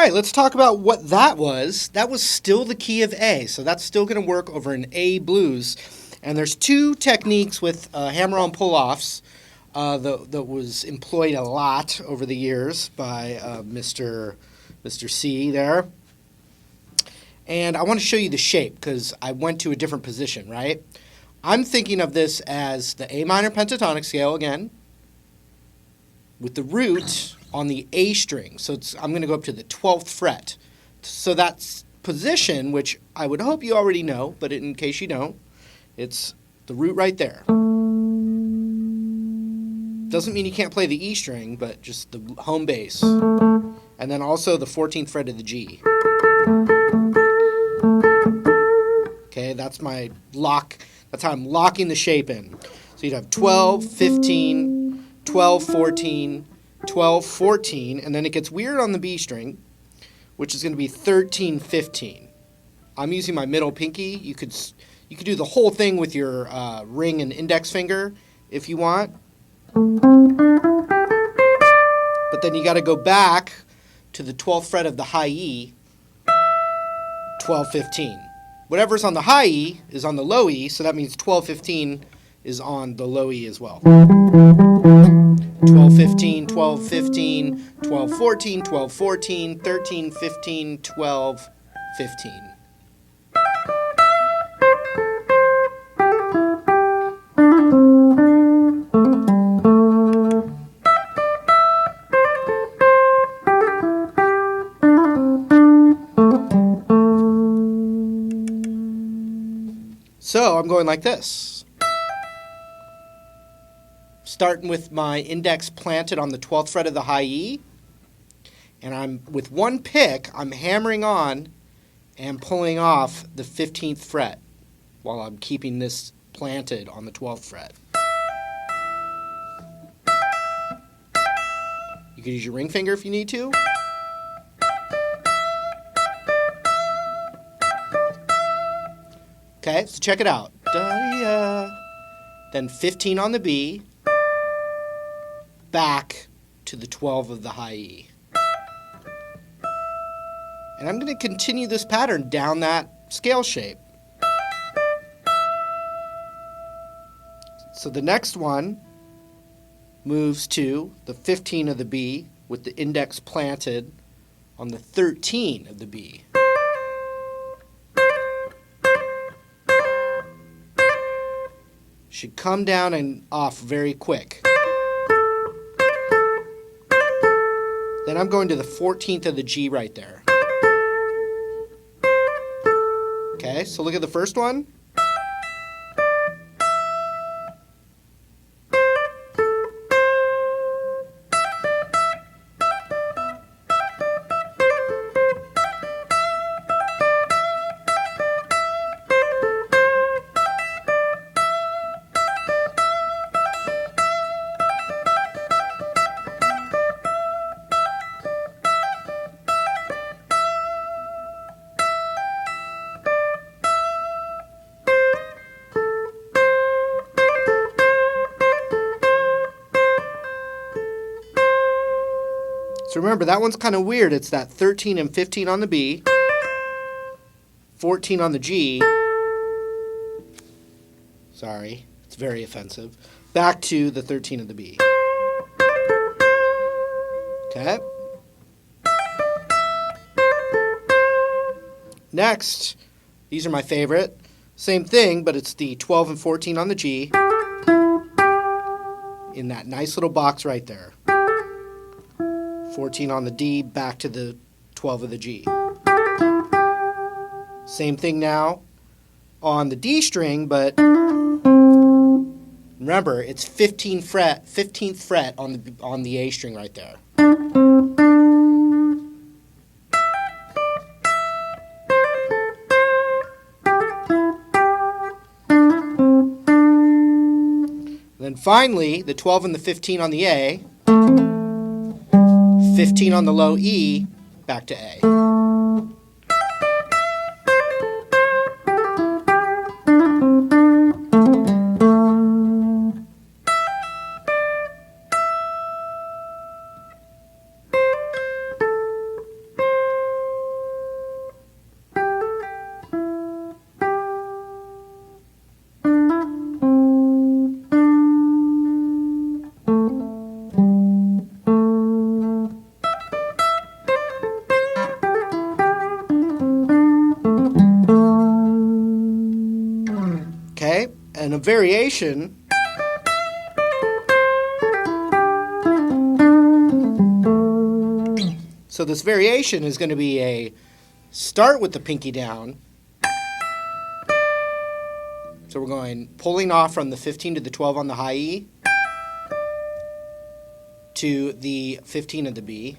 right, let's talk about what that was. That was still the key of A, so that's still going to work over an A blues. And there's two techniques with hammer-on pull-offs that was employed a lot over the years by Mr. C there. And I want to show you the shape because I went to a different position, right? I'm thinking of this as the A minor pentatonic scale again, with the root on the A string. So I'm going to go up to the 12th fret. So that's position, which I would hope you already know, but in case you don't, it's the root right there. Doesn't mean you can't play the E string, but just the home bass. And then also the 14th fret of the G. Okay, that's my lock. That's how I'm locking the shape in. So you'd have 12, 15, 12, 14, 12, 14, and then it gets weird on the B string, which is going to be 13, 15. I'm using my middle pinky. You could do the whole thing with your ring and index finger if you want. But then you got to go back to the 12th fret of the high E, 12, 15. Whatever's on the high E is on the low E, so that means 12, 15 is on the low E as well. 12, 15, 12, 15, 12, 14, 12, 14, 13, 15, 12, 15. So I'm going like this. Starting with my index planted on the 12th fret of the high E. And I'm with one pick, I'm hammering on and pulling off the 15th fret while I'm keeping this planted on the 12th fret. You could use your ring finger if you need to. Okay, so check it out. Then 15 on the B, back to the 12 of the high E. And I'm going to continue this pattern down that scale shape. So the next one moves to the 15 of the B with the index planted on the 13 of the B. Should come down and off very quick. Then I'm going to the 14th of the G right there. Okay, so look at the first one. So remember, that one's kind of weird. It's that 13 and 15 on the B, 14 on the G. Sorry, it's very offensive. Back to the 13 of the B. Okay. Next, these are my favorite. Same thing, but it's the 12 and 14 on the G in that nice little box right there. 14 on the D, back to the 12 of the G. Same thing now on the D string, but remember, it's 15th fret on the A string right there. Then finally, the 12 and the 15 on the A, 15 on the low E, back to A. And a variation so this variation is going to be a start with the pinky down. So we're going pulling off from the 15 to the 12 on the high E to the 15 of the B,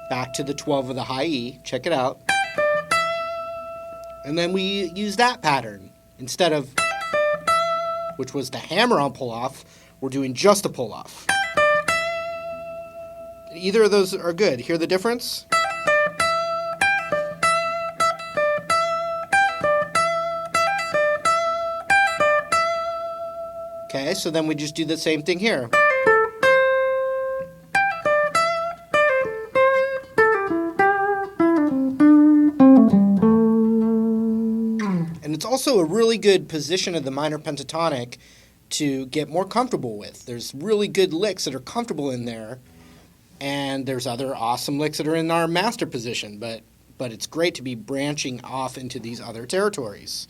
back to the 12 of the high E, check it out. And then we use that pattern. Instead of, which was the hammer-on pull-off, we're doing just a pull-off. Either of those are good. Hear the difference? Okay, so then we just do the same thing here. And it's also a really good position of the minor pentatonic to get more comfortable with. There's really good licks that are comfortable in there, and there's other awesome licks that are in our master position, but it's great to be branching off into these other territories.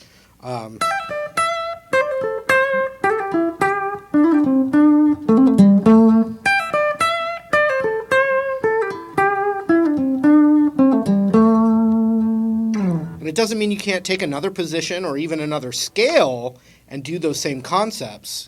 And it doesn't mean you can't take another position or even another scale and do those same concepts.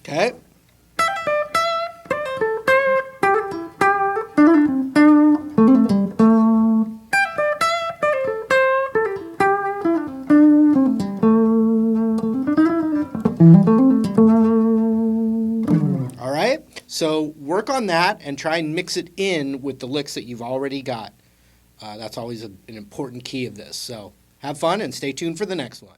Okay. All right, so work on that and try and mix it in with the licks that you've already got. That's always an important key of this. So have fun and stay tuned for the next one.